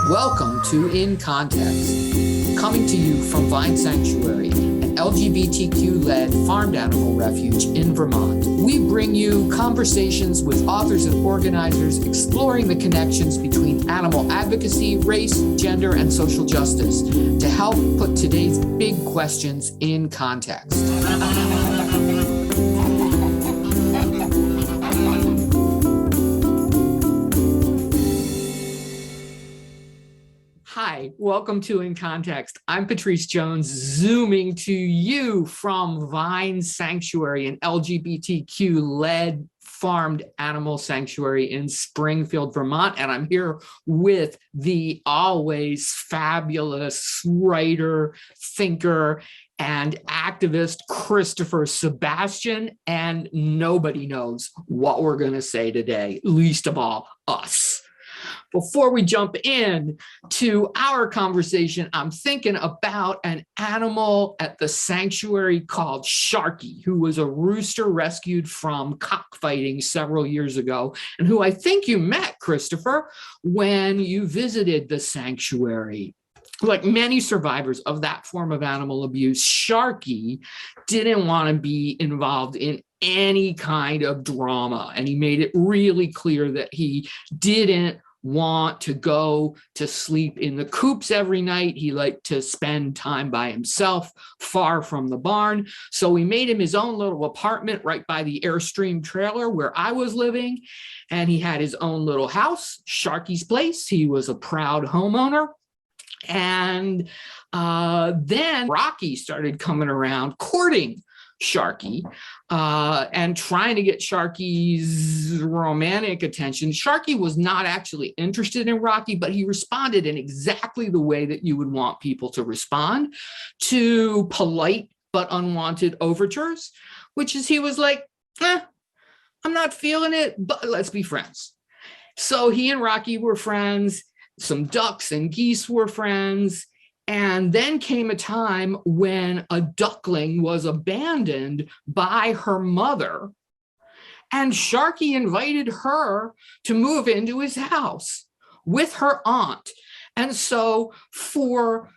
Welcome to In Context, coming to you from Vine Sanctuary, an LGBTQ-led farmed animal refuge in Vermont. We bring you conversations with authors and organizers exploring the connections between animal advocacy, race, gender, and social justice to help put today's big questions in context. Hi, welcome to In Context. I'm Patrice Jones, zooming to you from Vine Sanctuary, an LGBTQ-led farmed animal sanctuary in Springfield, Vermont. And I'm here with the always fabulous writer, thinker, and activist Christopher Sebastian. And nobody knows what we're going to say today, least of all us. Before we jump in to our conversation, I'm thinking about an animal at the sanctuary called Sharkey, who was a rooster rescued from cockfighting several years ago, and who I think you met, Christopher, when you visited the sanctuary. Like many survivors of that form of animal abuse, Sharkey didn't want to be involved in any kind of drama, and he made it really clear that he didn't want to go to sleep in the coops every night. He liked to spend time by himself, far from the barn. So we made him his own little apartment right by the Airstream trailer where I was living. And he had his own little house, Sharkey's Place. He was a proud homeowner. And then Rocky started coming around courting Sharkey and trying to get Sharkey's romantic attention. Sharkey was not actually interested in Rocky, but he responded in exactly the way that you would want people to respond to polite but unwanted overtures, which is he was like, I'm not feeling it, but let's be friends. So he and Rocky were friends. Some ducks and geese were friends. And then came a time when a duckling was abandoned by her mother, and Sharkey invited her to move into his house with her aunt. And so for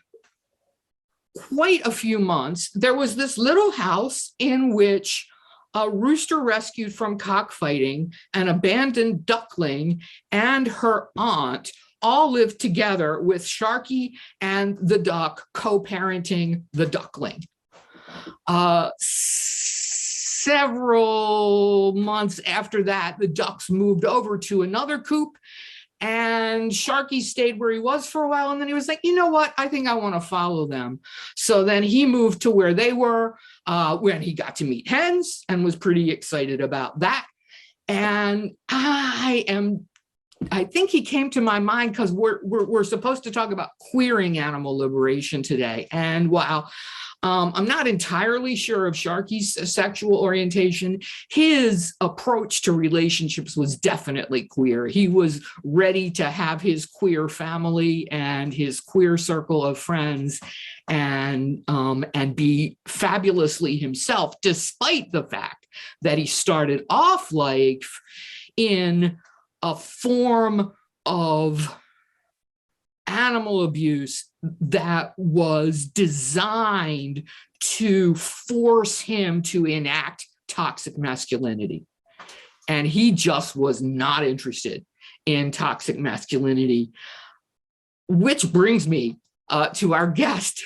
quite a few months, there was this little house in which a rooster rescued from cockfighting, an abandoned duckling, and her aunt all lived together with Sharkey and the duck co-parenting the duckling. Several months after that, the ducks moved over to another coop, and Sharkey stayed where he was for a while. And then he was like, you know what? I think I want to follow them. So then he moved to where they were, when he got to meet hens and was pretty excited about that. And I think he came to my mind because we're supposed to talk about queering animal liberation today. And while I'm not entirely sure of Sharkey's sexual orientation, his approach to relationships was definitely queer. He was ready to have his queer family and his queer circle of friends and be fabulously himself, despite the fact that he started off life in a form of animal abuse that was designed to force him to enact toxic masculinity. And he just was not interested in toxic masculinity, which brings me to our guest,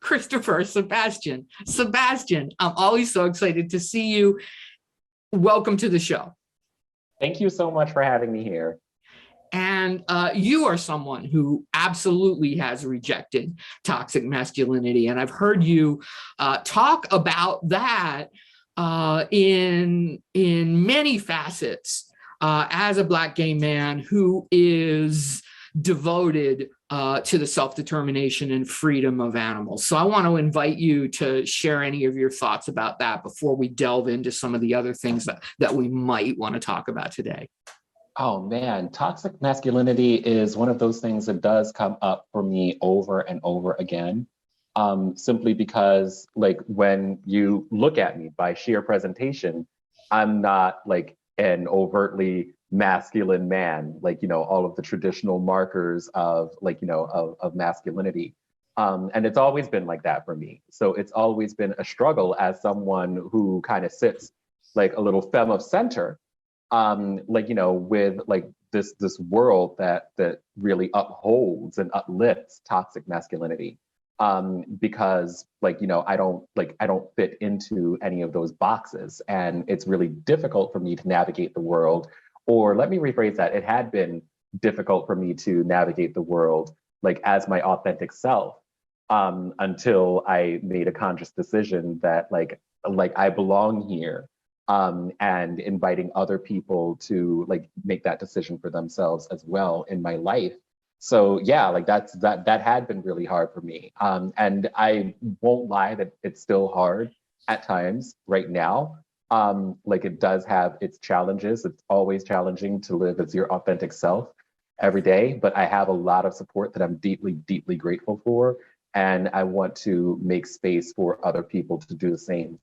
Christopher Sebastian. Sebastian, I'm always so excited to see you. Welcome to the show. Thank you so much for having me here. And you are someone who absolutely has rejected toxic masculinity. And I've heard you talk about that in many facets as a Black gay man who is devoted to the self-determination and freedom of animals. So I want to invite you to share any of your thoughts about that before we delve into some of the other things that we might want to talk about today. Oh man, toxic masculinity is one of those things that does come up for me over and over again, simply because like when you look at me by sheer presentation, I'm not like an overtly masculine man, like, all of the traditional markers of like, of masculinity. And it's always been like that for me. So it's always been a struggle as someone who kind of sits like a little femme of center, like, with like this world that really upholds and uplifts toxic masculinity. Because like, I don't fit into any of those boxes. And it's really difficult for me to navigate the world. Or let me rephrase that. It had been difficult for me to navigate the world like as my authentic self, until I made a conscious decision that like I belong here, and inviting other people to like make that decision for themselves as well in my life. So yeah, like that had been really hard for me. And I won't lie that it's still hard at times right now. Like it does have its challenges. It's always challenging to live as your authentic self every day, but I have a lot of support that I'm deeply, deeply grateful for. And I want to make space for other people to do the same,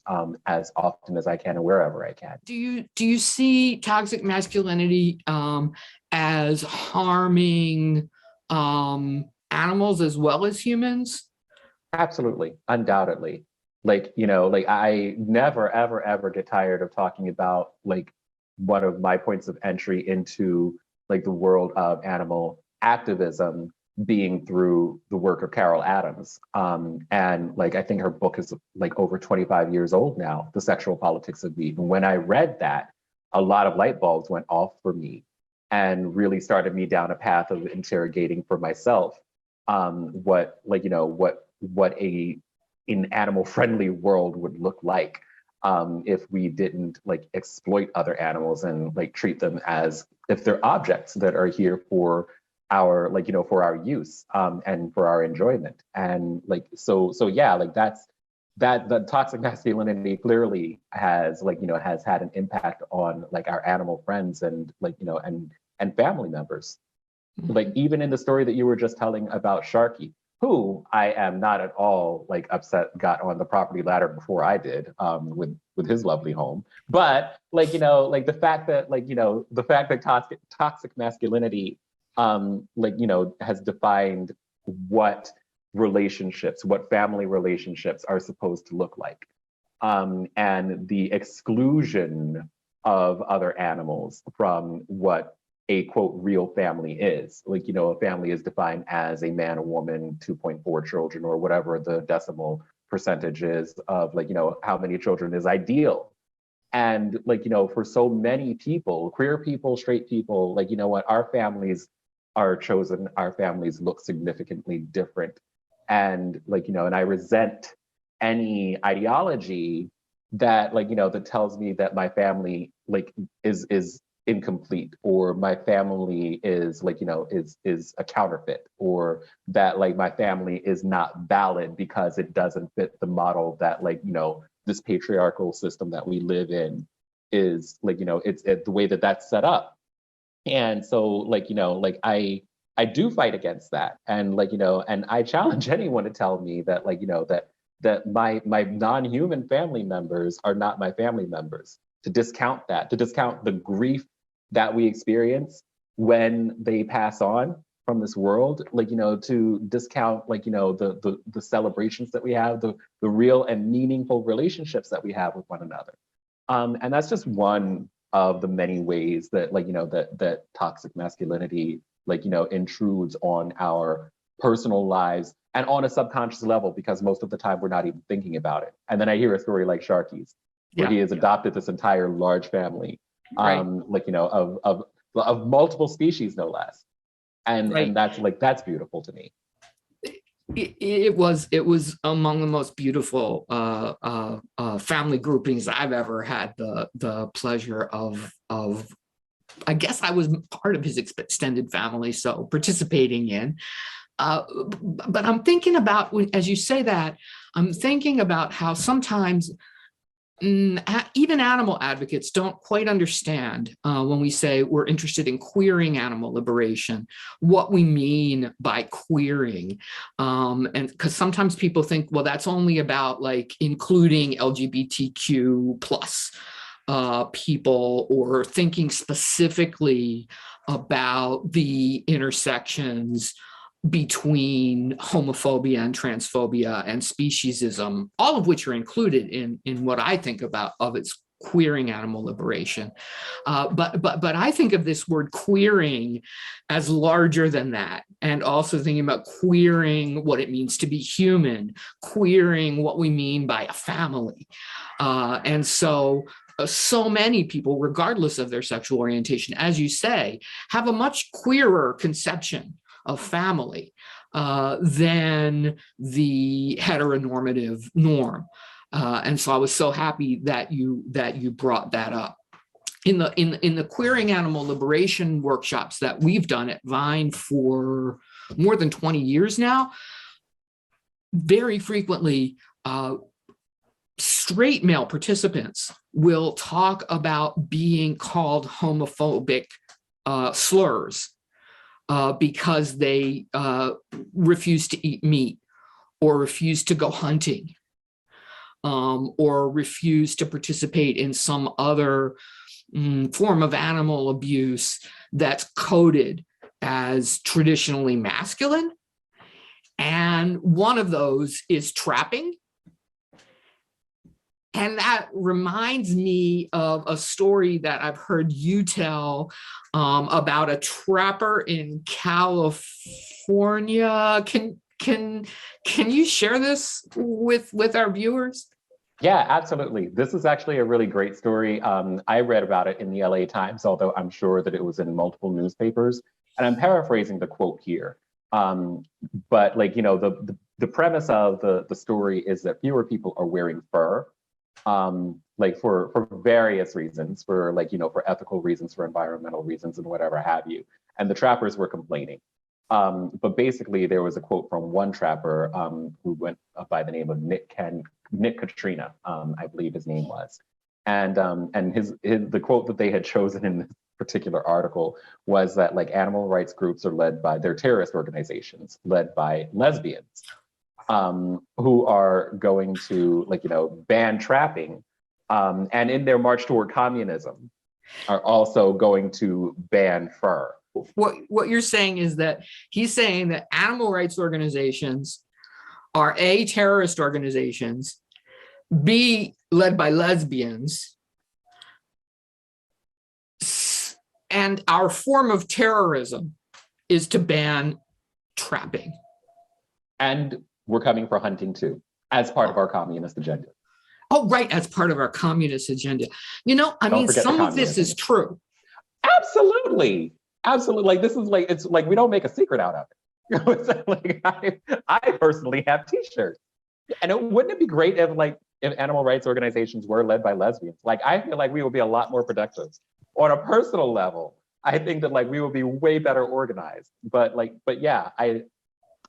as often as I can and wherever I can. Do you see toxic masculinity as harming animals as well as humans? Absolutely, undoubtedly. Like, like I never, ever, ever get tired of talking about like one of my points of entry into like the world of animal activism being through the work of Carol Adams. And like, I think her book is like over 25 years old now, The Sexual Politics of Meat. And when I read that, a lot of light bulbs went off for me and really started me down a path of interrogating for myself, what like, what an animal friendly world would look like, if we didn't like exploit other animals and like treat them as if they're objects that are here for our like, for our use, and for our enjoyment. And like so yeah, like that the toxic masculinity clearly has like, has had an impact on like our animal friends and like, and family members. Like even in the story that you were just telling about Sharkey, who I am not at all like upset got on the property ladder before I did, with his lovely home. But like, like the fact that like, the fact that toxic masculinity, like, has defined what relationships, what family relationships are supposed to look like. And the exclusion of other animals from what a quote real family is. Like, a family is defined as a man, a woman, 2.4 children, or whatever the decimal percentage is of like, how many children is ideal. And like, for so many people, queer people, straight people, like, what, our families are chosen, our families look significantly different. And like, and I resent any ideology that like, that tells me that my family like is incomplete, or my family is like, is a counterfeit, or that like my family is not valid because it doesn't fit the model that like, this patriarchal system that we live in is like, it's the way that that's set up. And so like, like I do fight against that. And like, and I challenge anyone to tell me that like, that my non-human family members are not my family members, to discount that, to discount the grief that we experience when they pass on from this world, like, to discount like, the celebrations that we have, the real and meaningful relationships that we have with one another. And that's just one of the many ways that like, that toxic masculinity like, intrudes on our personal lives and on a subconscious level, because most of the time we're not even thinking about it. And then I hear a story like Sharkey's, where he has adopted this entire large family, like, of multiple species, no less. And that's like, that's beautiful to me. It was among the most beautiful family groupings I've ever had the pleasure of. I guess I was part of his extended family, so participating in. But I'm thinking about, as you say that, I'm thinking about how sometimes even animal advocates don't quite understand, when we say we're interested in queering animal liberation, what we mean by queering. And because sometimes people think, well, that's only about like including LGBTQ plus people, or thinking specifically about the intersections between homophobia and transphobia and speciesism, all of which are included in what I think about of its queering animal liberation. But I think of this word queering as larger than that, and also thinking about queering what it means to be human, queering what we mean by a family. And so many people, regardless of their sexual orientation, as you say, have a much queerer conception of family than the heteronormative norm. And so I was so happy that you brought that up. In the queering animal liberation workshops that we've done at Vine for more than 20 years now, very frequently straight male participants will talk about being called homophobic slurs because they refuse to eat meat, or refuse to go hunting, or refuse to participate in some other form of animal abuse that's coded as traditionally masculine. And one of those is trapping. And that reminds me of a story that I've heard you tell about a trapper in California. Can you share this with our viewers? Yeah, absolutely. This is actually a really great story. I read about it in the LA Times, although I'm sure that it was in multiple newspapers. And I'm paraphrasing the quote here. But like, you know, the premise of the story is that fewer people are wearing fur, like for various reasons, for like, you know, for ethical reasons, for environmental reasons, and whatever have you. And the trappers were complaining. But basically, there was a quote from one trapper who went by the name of Nick Katrina, I believe his name was, and the quote that they had chosen in this particular article was that like animal rights groups are led by, they're terrorist organizations led by lesbians, who are going to, like, you know, ban trapping, and in their march toward communism are also going to ban fur. What you're saying is that he's saying that animal rights organizations are A, terrorist organizations, B, led by lesbians, and our form of terrorism is to ban trapping. And we're coming for hunting too, as part of our communist agenda. Oh, right, as part of our communist agenda. You know, I mean, some of this is true. Absolutely. Absolutely. Like, this is like, it's like, we don't make a secret out of it. You know, it's like, I personally have t-shirts. And wouldn't it be great if animal rights organizations were led by lesbians? Like, I feel like we would be a lot more productive. On a personal level, I think that like we would be way better organized. But yeah, I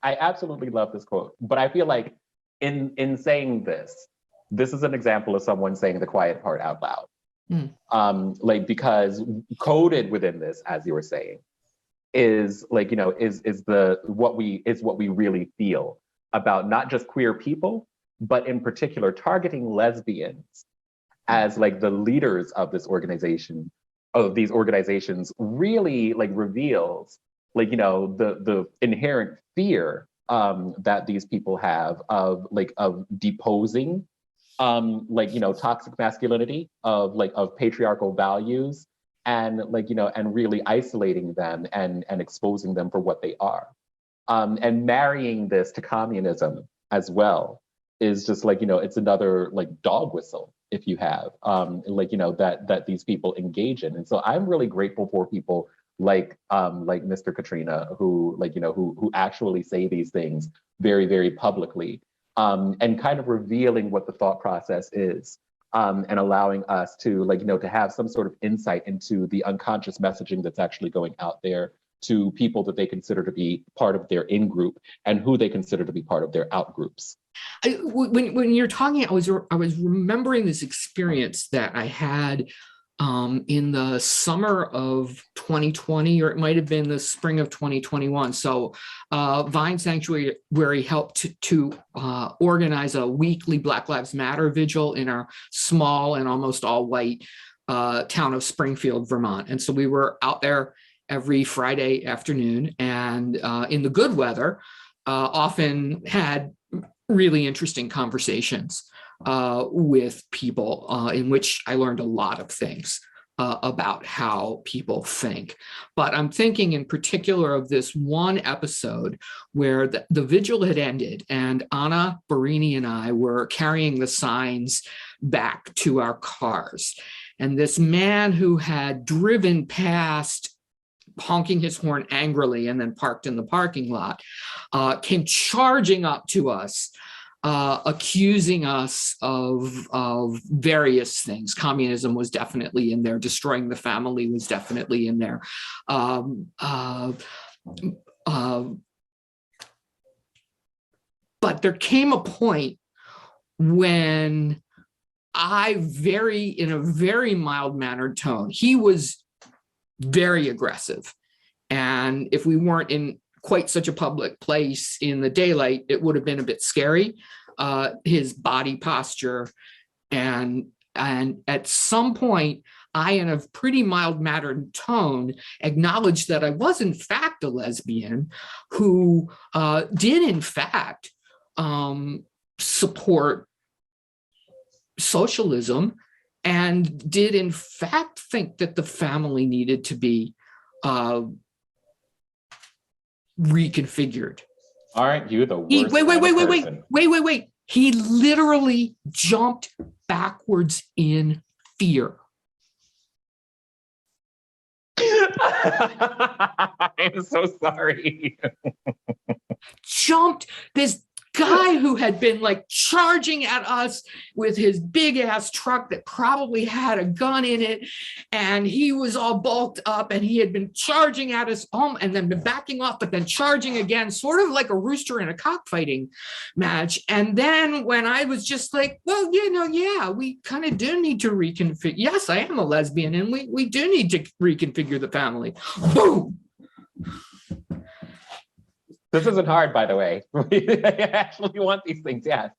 absolutely love this quote. But I feel like in saying this is an example of someone saying the quiet part out loud. Like, because coded within this, as you were saying, is like, you know, is what we really feel about not just queer people, but in particular targeting lesbians as like the leaders of this organization, of these organizations, really like reveals like, you know, the inherent fear that these people have of deposing like, you know, toxic masculinity, of patriarchal values, and like, you know, and really isolating them and exposing them for what they are. And marrying this to communism as well is just like, you know, it's another like dog whistle, if you have, like, you know, that these people engage in. And so I'm really grateful for people like Mr. Katrina, who like, you know, who actually say these things very, very publicly, and kind of revealing what the thought process is, and allowing us to, like, you know, to have some sort of insight into the unconscious messaging that's actually going out there to people that they consider to be part of their in-group and who they consider to be part of their out-groups. When you're talking, I was remembering this experience that I had in the summer of 2020, or it might have been the spring of 2021. So Vine Sanctuary helped to organize a weekly Black Lives Matter vigil in our small and almost all white town of Springfield, Vermont. And so we were out there every Friday afternoon, and in the good weather, often had really interesting conversations with people in which I learned a lot of things about how people think. But I'm thinking in particular of this one episode where the vigil had ended and Anna Barini and I were carrying the signs back to our cars. And this man who had driven past, honking his horn angrily and then parked in the parking lot, came charging up to us, accusing us of various things. Communism was definitely in there. Destroying the family was definitely in there. But there came a point when in a very mild-mannered tone, he was very aggressive. And if we weren't in quite such a public place in the daylight, it would have been a bit scary, his body posture. And at some point, I, in a pretty mild-mannered tone, acknowledged that I was in fact a lesbian who did in fact support socialism and did in fact think that the family needed to be reconfigured. Aren't you the worst? Wait. He literally jumped backwards in fear. I'm so sorry. Jumped. This guy who had been like charging at us with his big ass truck that probably had a gun in it, and he was all bulked up, and he had been charging at us and then been backing off, but then charging again, sort of like a rooster in a cockfighting match. And then when I was just like, well, yeah, we kind of do need to reconfigure. Yes, I am a lesbian, and we do need to reconfigure the family. Boom. This isn't hard, by the way. I actually want these things, yes.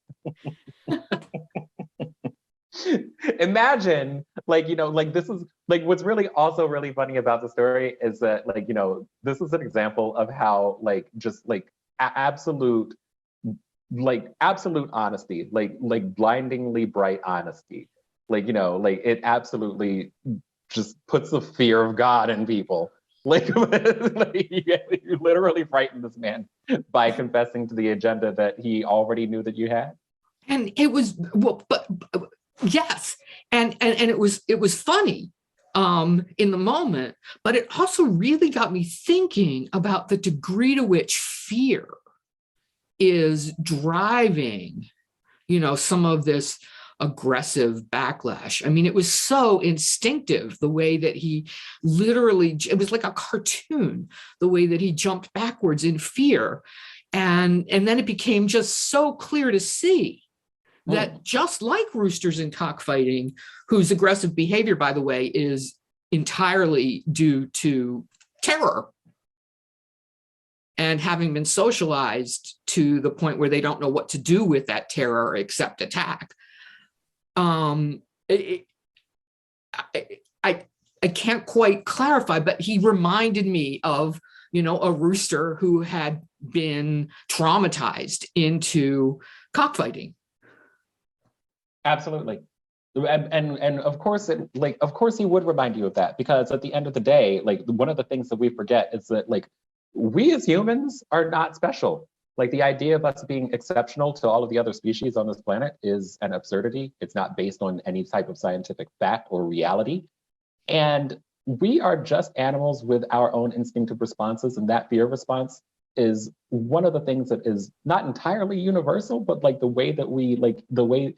Imagine, this is, what's really also really funny about the story is that, this is an example of how, absolute honesty, blindingly bright honesty, it absolutely just puts the fear of God in people. You literally frightened this man by confessing to the agenda that he already knew that you had. And it was, but yes, and it was funny in the moment, but it also really got me thinking about the degree to which fear is driving, some of this aggressive backlash. I mean, it was so instinctive, the way that he literally, it was like a cartoon, the way that he jumped backwards in fear. And then it became just so clear to see that just like roosters in cockfighting, whose aggressive behavior, by the way, is entirely due to terror and having been socialized to the point where they don't know what to do with that terror except attack. I can't quite clarify, but he reminded me of, a rooster who had been traumatized into cockfighting. Absolutely. And of course, of course he would remind you of that, because at the end of the day, one of the things that we forget is that, we as humans are not special. The idea of us being exceptional to all of the other species on this planet is an absurdity. It's not based on any type of scientific fact or reality. And we are just animals with our own instinctive responses, and that fear response is one of the things that is not entirely universal, but the way that we, the way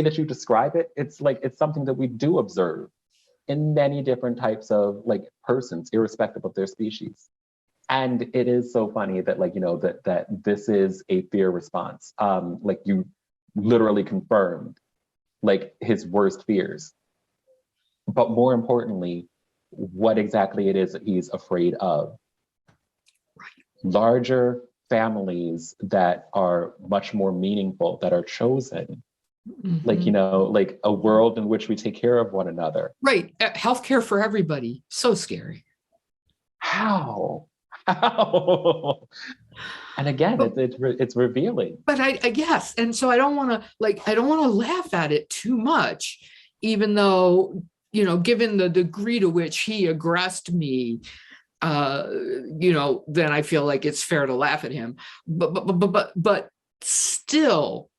that you describe it, it's something that we do observe in many different types of persons, irrespective of their species. And it is so funny that that this is a fear response. You literally confirmed his worst fears. but more importantly, what exactly it is that he's afraid of. Larger families that are much more meaningful, that are chosen, like, like a world in which we take care of one another. Right. Healthcare for everybody. So scary. How? And again, it's revealing. But I guess, and so I don't want to laugh at it too much, even though, given the degree to which he aggressed me, then I feel like it's fair to laugh at him. But still,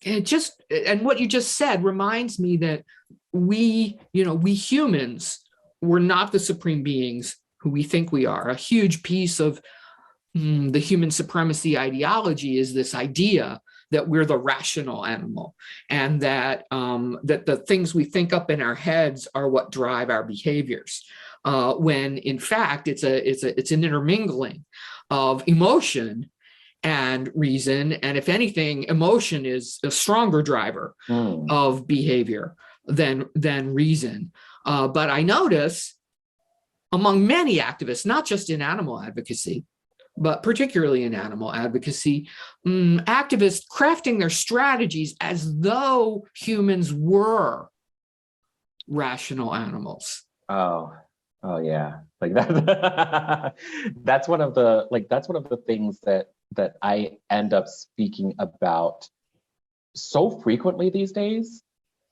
and what you just said reminds me that we humans, we're not the supreme beings who we think we are. A huge piece of the human supremacy ideology is this idea that we're the rational animal, and that that the things we think up in our heads are what drive our behaviors. When in fact it's an intermingling of emotion and reason, and if anything, emotion is a stronger driver of behavior than reason. But I notice among many activists, not just in animal advocacy, but particularly in animal advocacy, activists crafting their strategies as though humans were rational animals. Oh yeah, like that. That's one of the things that I end up speaking about so frequently these days,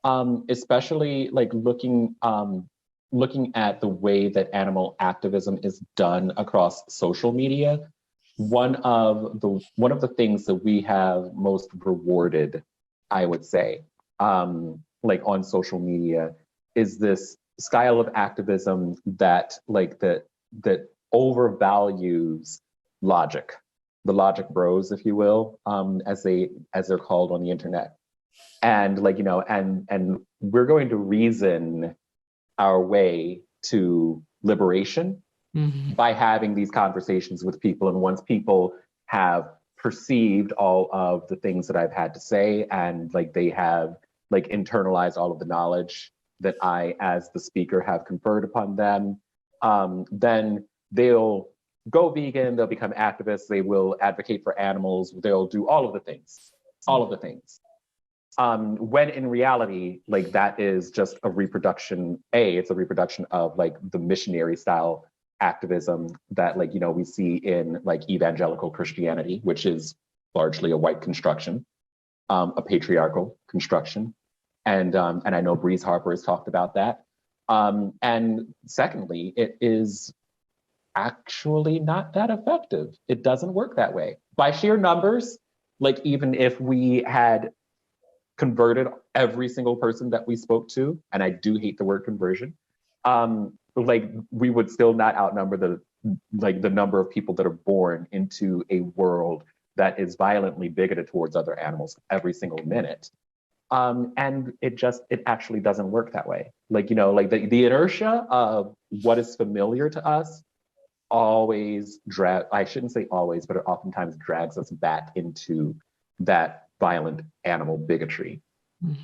especially like looking at the way that animal activism is done across social media. One of the things that we have most rewarded, I would say, like on social media, is this style of activism that overvalues logic, the logic bros, if you will, as they're called on the internet, and and we're going to reason our way to liberation by having these conversations with people. And once people have perceived all of the things that I've had to say, and they have internalized all of the knowledge that I, as the speaker, have conferred upon them, then they'll go vegan, they'll become activists, they will advocate for animals, they'll do all of the things. When in reality, that is just a reproduction. It's a reproduction of the missionary style activism that we see in evangelical Christianity, which is largely a white construction, a patriarchal construction. And I know Breeze Harper has talked about that. And secondly, it is actually not that effective. It doesn't work that way. By sheer numbers, even if we had converted every single person that we spoke to, and I do hate the word conversion, we would still not outnumber the number of people that are born into a world that is violently bigoted towards other animals every single minute. And it actually doesn't work that way. The inertia of what is familiar to us always I shouldn't say always, but it oftentimes drags us back into that violent animal bigotry.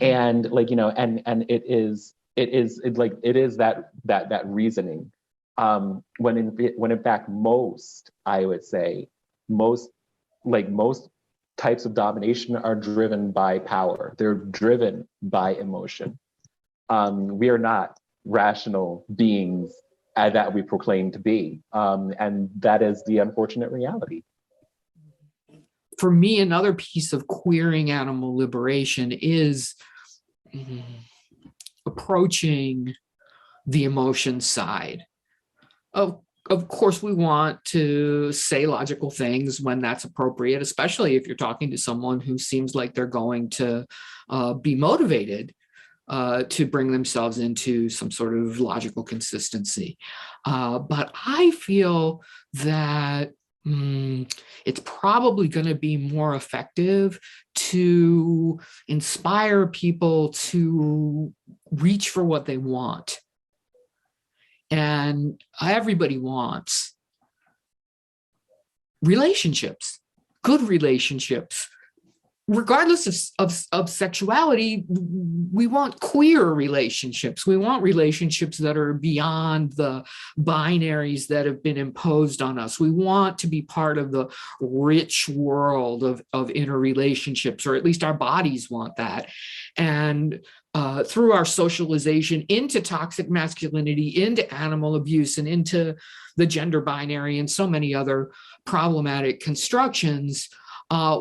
And and it is that reasoning, when in fact most, I would say, most types of domination are driven by power. They're driven by emotion. We are not rational beings that we proclaim to be, and that is the unfortunate reality. For me, another piece of queering animal liberation is approaching the emotion side. Of course, we want to say logical things when that's appropriate, especially if you're talking to someone who seems like they're going to be motivated to bring themselves into some sort of logical consistency. But I feel that it's probably going to be more effective to inspire people to reach for what they want. And everybody wants relationships, good relationships, regardless of sexuality, we want queer relationships. We want relationships that are beyond the binaries that have been imposed on us. We want to be part of the rich world of interrelationships, or at least our bodies want that. And through our socialization into toxic masculinity, into animal abuse, and into the gender binary and so many other problematic constructions,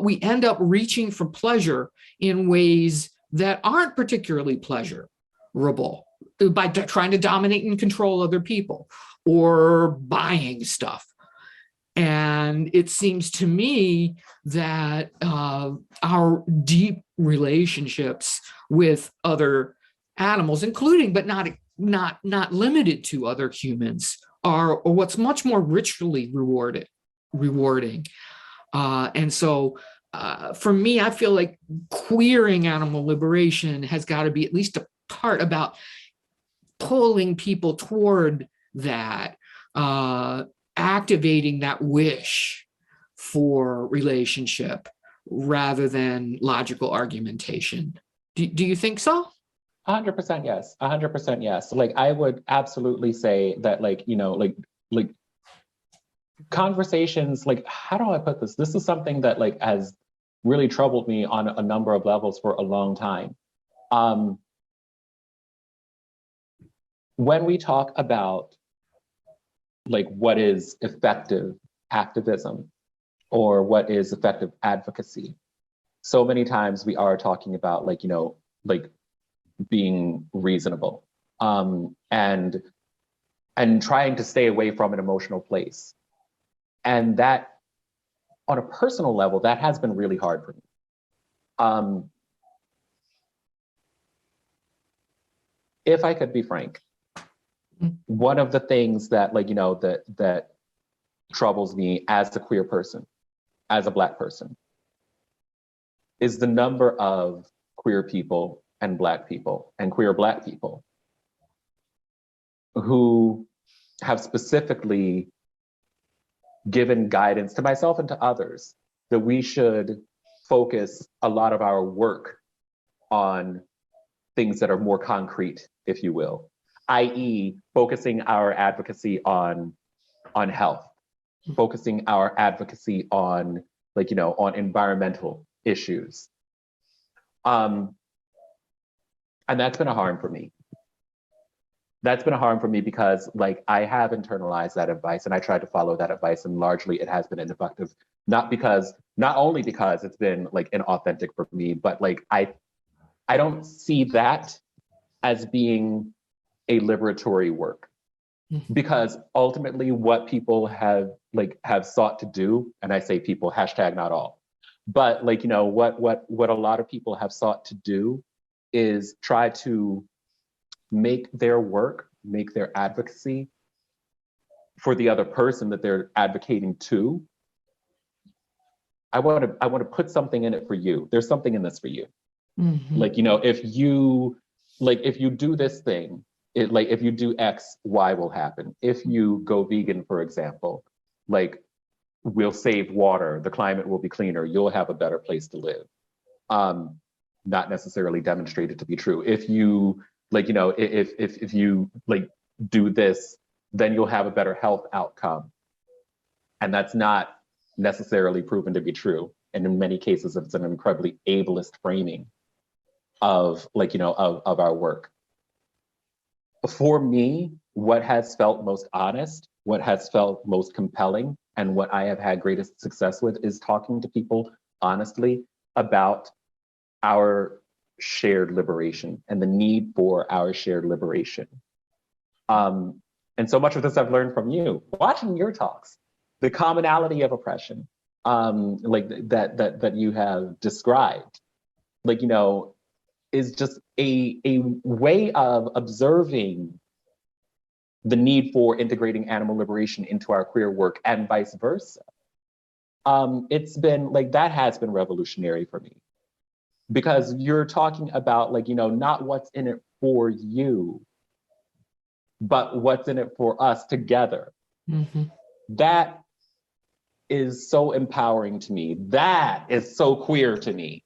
we end up reaching for pleasure in ways that aren't particularly pleasurable, by trying to dominate and control other people or buying stuff. And it seems to me that our deep relationships with other animals, including but not limited to other humans, are what's much more richly rewarding. And so for me, I feel like queering animal liberation has got to be at least a part about pulling people toward that, activating that wish for relationship rather than logical argumentation. Do you think so? 100% yes. 100% yes. Like, I would absolutely say that, like, you know, like conversations, like, how do I put this? This is something that, like, has really troubled me on a number of levels for a long time. When we talk about, like, what is effective activism or what is effective advocacy, so many times we are talking about, like, you know, like, being reasonable, and trying to stay away from an emotional place. And that, on a personal level, that has been really hard for me. If I could be frank, one of the things that, like, you know, that troubles me as a queer person, as a Black person, is the number of queer people and Black people and queer Black people who have specifically given guidance to myself and to others that we should focus a lot of our work on things that are more concrete, if you will, i.e. focusing our advocacy on health, focusing our advocacy on, like, you know, on environmental issues. And that's been a harm for me. That's been a harm for me because, like, I have internalized that advice and I tried to follow that advice, and largely it has been ineffective. Not only because it's been, like, inauthentic for me, but, like, I don't see that as being a liberatory work. Because ultimately what people have sought to do, and I say people, hashtag not all, but, like, you know, what a lot of people have sought to do is try to make their work, make their advocacy for the other person that they're advocating to. I want to put something in it for you. There's something in this for you. Mm-hmm. Like, you know, if you do this thing, if you do X, Y will happen. If you go vegan, for example, like, we'll save water, the climate will be cleaner, you'll have a better place to live. Not necessarily demonstrated to be true. If you, like, you know, if you, like, do this, then you'll have a better health outcome. And that's not necessarily proven to be true. And in many cases, it's an incredibly ableist framing of, like, you know, of our work. For me, what has felt most honest, what has felt most compelling, and what I have had greatest success with is talking to people honestly about our shared liberation and the need for our shared liberation. And so much of this I've learned from you, watching your talks, the commonality of oppression, like that you have described, like, you know, is just a way of observing the need for integrating animal liberation into our queer work and vice versa. It's been, like, that has been revolutionary for me, because you're talking about, like, you know, not what's in it for you, but what's in it for us together. Mm-hmm. That is so empowering to me. That is so queer to me.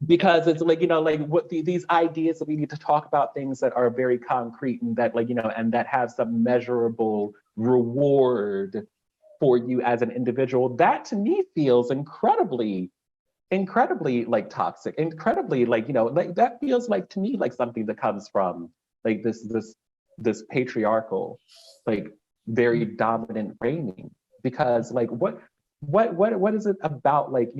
Because it's like, like what these ideas that we need to talk about things that are very concrete and that like, and that have some measurable reward for you as an individual, that to me feels incredibly like toxic, incredibly like, like that feels like to me like something that comes from like this patriarchal, like very dominant framing. Because like what is it about like,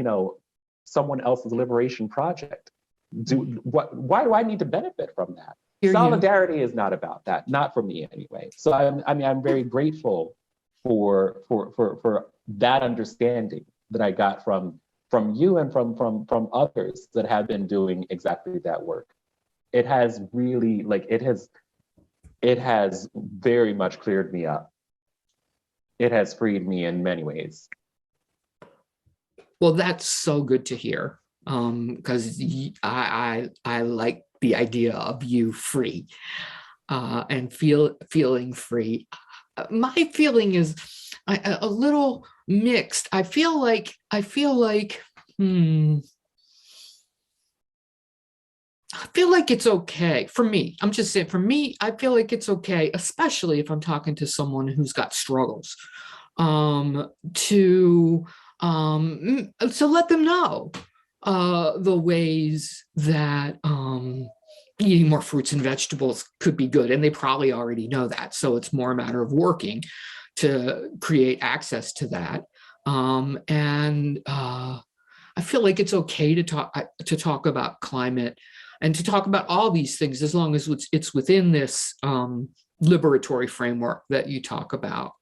someone else's liberation project? Why do I need to benefit from that? Solidarity is not about that, not for me anyway. So I'm very grateful for that understanding that I got from you and from others that have been doing exactly that work. It has really like it has very much cleared me up. It has freed me in many ways. Well, that's so good to hear, because I like the idea of you free, and feeling free. My feeling is a little mixed. I feel like I feel like it's okay for me. I'm just saying, for me, I feel like it's okay, especially if I'm talking to someone who's got struggles, to let them know the ways that eating more fruits and vegetables could be good. And they probably already know that. So it's more a matter of working to create access to that. I feel like it's okay to talk about climate and to talk about all these things, as long as it's within this liberatory framework that you talk about.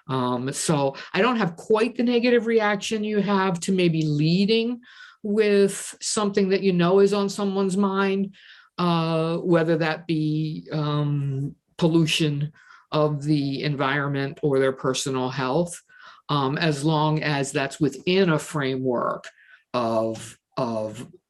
So I don't have quite the negative reaction you have to maybe leading with something that is on someone's mind, whether that be pollution of the environment or their personal health, as long as that's within a framework of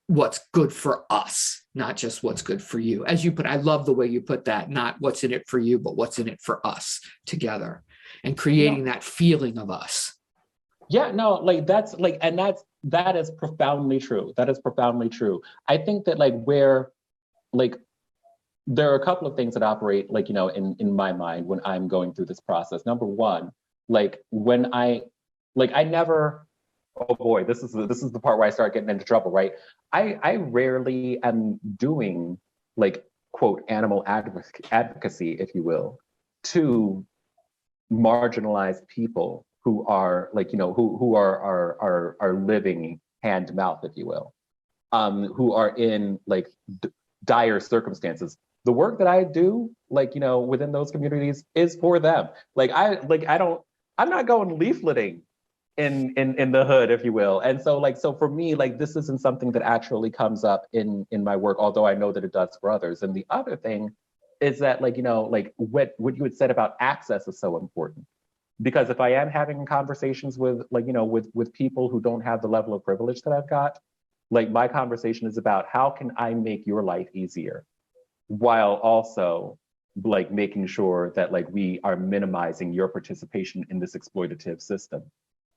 what's good for us, not just what's good for you. As you put, I love the way you put that, not what's in it for you, but what's in it for us together, and creating that feeling of us. Yeah, no, like that's like, and that is profoundly true. That is profoundly true. I think that like where, like, there are a couple of things that operate like, in my mind when I'm going through this process. Number one, like when I never, oh boy, this is the part where I start getting into trouble, right? I rarely am doing like, quote, animal advocacy, if you will, to marginalized people who are like, who are living hand to mouth, if you will, who are in like dire circumstances. The work that I do, like, within those communities is for them. I'm not going leafleting in the hood, if you will. And so for me, like, this isn't something that actually comes up in my work, although I know that it does for others. And the other thing is that, like, like what you had said about access is so important. Because if I am having conversations with, like, with people who don't have the level of privilege that I've got, like, my conversation is about how can I make your life easier, while also like making sure that like we are minimizing your participation in this exploitative system.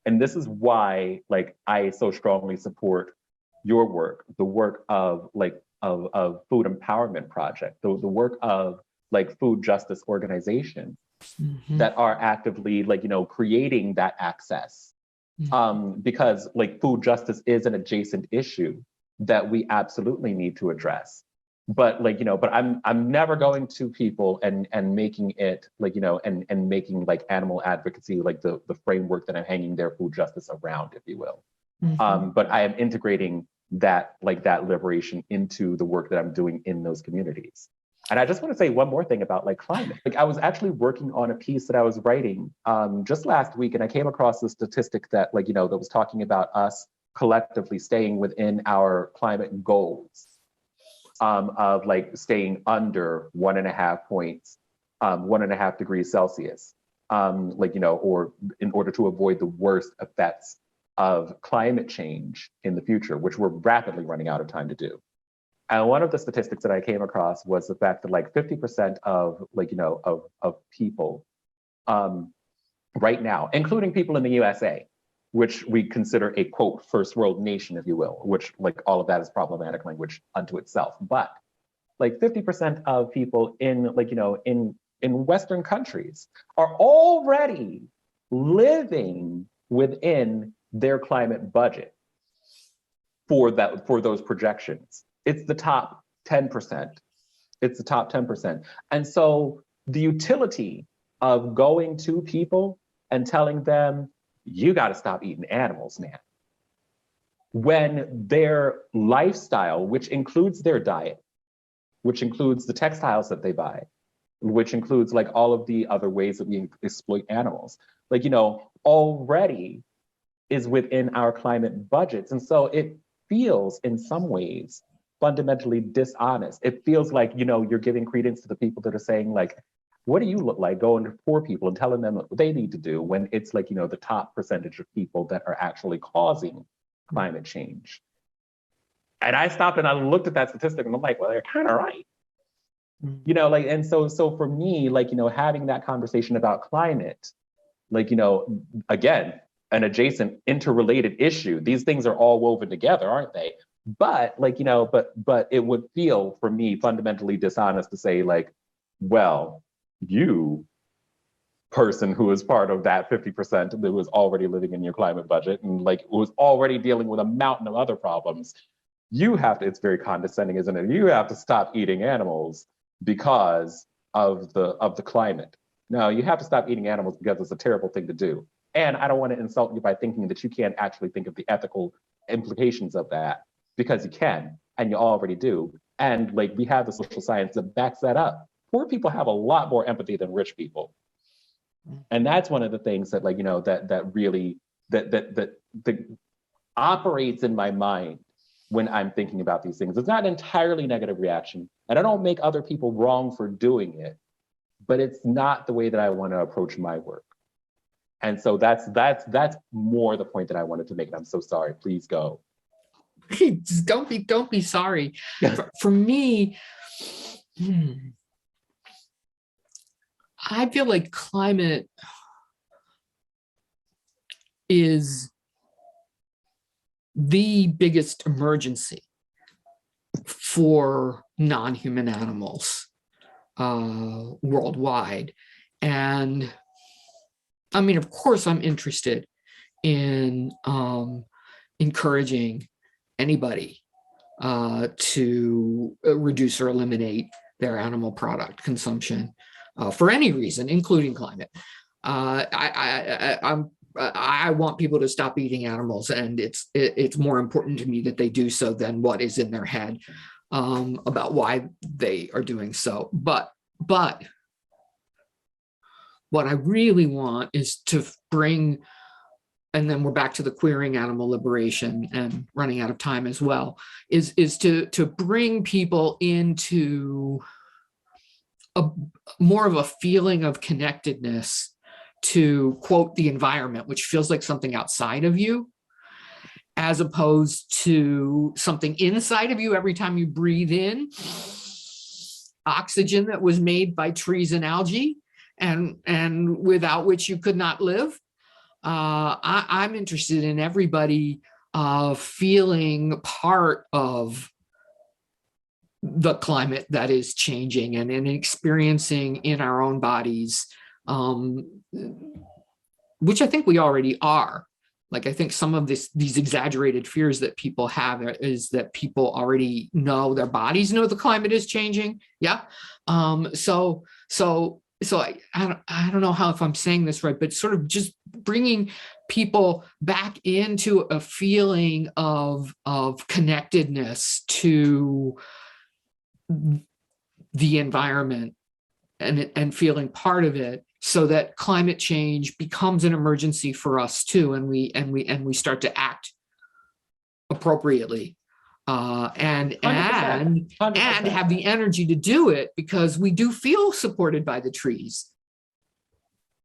And this is why like I so strongly support your work, the work of like of Food Empowerment Project, the work of like food justice organizations that are actively like, creating that access. Because like food justice is an adjacent issue that we absolutely need to address. But like, but I'm never going to people and making it like, and making like animal advocacy like the framework that I'm hanging their food justice around, if you will. But I am integrating that liberation into the work that I'm doing in those communities. And I just want to say one more thing about like climate. Like, I was actually working on a piece that I was writing just last week, and I came across the statistic that like, that was talking about us collectively staying within our climate goals, of like staying under 1.5 points, 1.5 degrees Celsius, like, or in order to avoid the worst effects of climate change in the future, which we're rapidly running out of time to do. And one of the statistics that I came across was the fact that like 50% of like, of people right now, including people in the USA, which we consider a quote first world nation, if you will, which like all of that is problematic language unto itself. But like 50% of people in like, you know, in Western countries are already living within their climate budget for those projections. It's the top 10%. It's the top 10%. And so the utility of going to people and telling them, you got to stop eating animals, man, when their lifestyle, which includes their diet, which includes the textiles that they buy, which includes like all of the other ways that we exploit animals, like, you know, already is within our climate budgets. And so it feels in some ways fundamentally dishonest. It feels like, you know, you're giving credence to the people that are saying like, what do you look like going to poor people and telling them what they need to do, when it's like, you know, the top percentage of people that are actually causing climate change. And I stopped and I looked at that statistic and I'm like, well, they're kind of right. You know, like, and so for me, like, you know, having that conversation about climate, like, you know, again, an adjacent interrelated issue. These things are all woven together, aren't they? But like, you know, but it would feel for me fundamentally dishonest to say like, well, you person who is part of that 50% that was already living in your climate budget and like was already dealing with a mountain of other problems, you have to, it's very condescending, isn't it? You have to stop eating animals because of the climate. No, you have to stop eating animals because it's a terrible thing to do. And I don't want to insult you by thinking that you can't actually think of the ethical implications of that, because you can, and you already do. And like we have the social science that backs that up. Poor people have a lot more empathy than rich people. And that's one of the things that like, you know, that really operates in my mind when I'm thinking about these things. It's not an entirely negative reaction, and I don't make other people wrong for doing it, but it's not the way that I want to approach my work. And so that's more the point that I wanted to make. And I'm so sorry. Please go. Just don't be sorry. For me, I feel like climate is the biggest emergency for non-human animals worldwide. And I mean, of course, I'm interested in encouraging anybody to reduce or eliminate their animal product consumption for any reason, including climate. I want people to stop eating animals, and it's more important to me that they do so than what is in their head about why they are doing so. But what I really want is to bring, and then we're back to the queering animal liberation and running out of time as well, is to bring people into more of a feeling of connectedness to, quote, the environment, which feels like something outside of you, as opposed to something inside of you every time you breathe in oxygen that was made by trees and algae and without which you could not live. I'm interested in everybody feeling part of the climate that is changing and experiencing in our own bodies, which I think we already are. Like, I think some of these exaggerated fears that people have is that people already know, their bodies know the climate is changing. Yeah. So I don't know if I'm saying this right, but sort of just bringing people back into a feeling of connectedness to the environment and feeling part of it, so that climate change becomes an emergency for us too, and we start to act appropriately, and 100%. Have the energy to do it, because we do feel supported by the trees.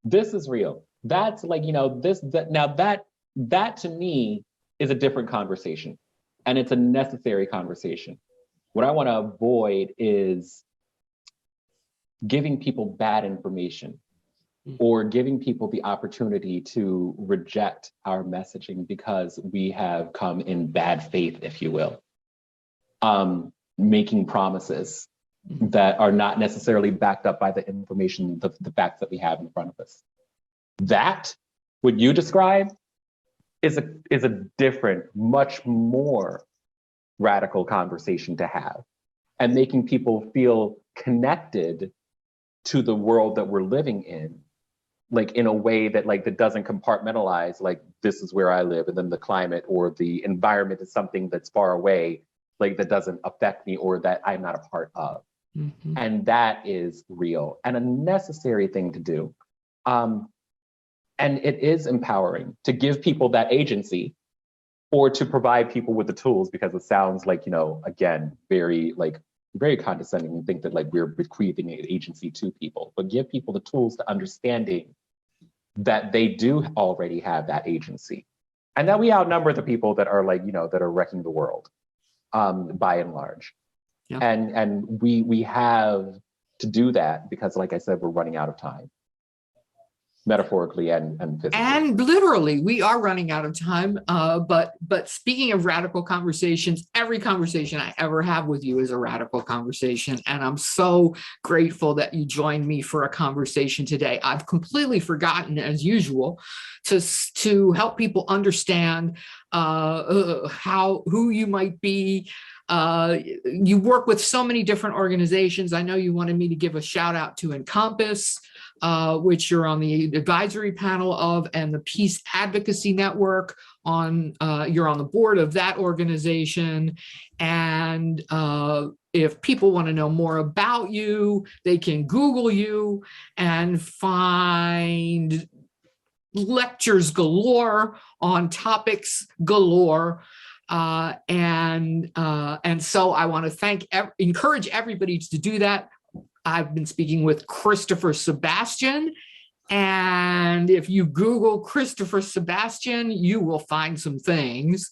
This is real. That's like, you know, that to me is a different conversation, and it's a necessary conversation. What I want to avoid is giving people bad information or giving people the opportunity to reject our messaging because we have come in bad faith, if you will, making promises that are not necessarily backed up by the information, the facts that we have in front of us. That, what you describe, is a different, much more radical conversation to have, and making people feel connected to the world that we're living in, like in a way that that doesn't compartmentalize, like this is where I live, and then the climate or the environment is something that's far away, like that doesn't affect me or that I'm not a part of. Mm-hmm. And that is real and a necessary thing to do. And it is empowering to give people that agency, or to provide people with the tools, because it sounds like, again, very condescending and think that we're bequeathing an agency to people, but give people the tools to understanding that they do already have that agency, and that we outnumber the people that are that are wrecking the world, by and large. Yeah. And we have to do that because, like I said, we're running out of time. Metaphorically and physically. And literally, we are running out of time. But speaking of radical conversations, every conversation I ever have with you is a radical conversation. And I'm so grateful that you joined me for a conversation today. I've completely forgotten, as usual, to help people understand who you might be. You work with so many different organizations. I know you wanted me to give a shout out to Encompass, which you're on the advisory panel of, and the Peace Advocacy Network. You're on the board of that organization. And if people want to know more about you, they can Google you and find lectures galore on topics galore. And so I want to encourage everybody to do that. I've been speaking with Christopher Sebastian, and if you Google Christopher Sebastian, you will find some things.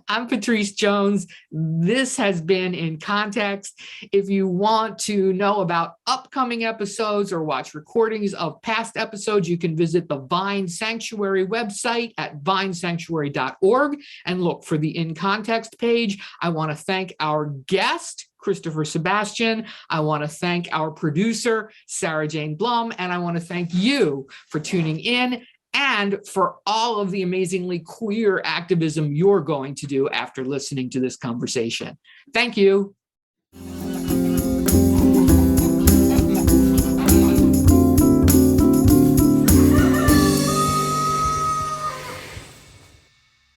I'm Pattrice Jones. This has been In Context. If you want to know about upcoming episodes or watch recordings of past episodes, you can visit the Vine Sanctuary website at vinesanctuary.org and look for the In Context page. I want to thank our guest, Christopher Sebastian. I want to thank our producer, Sarah Jane Blum, and I want to thank you for tuning in and for all of the amazingly queer activism you're going to do after listening to this conversation. Thank you.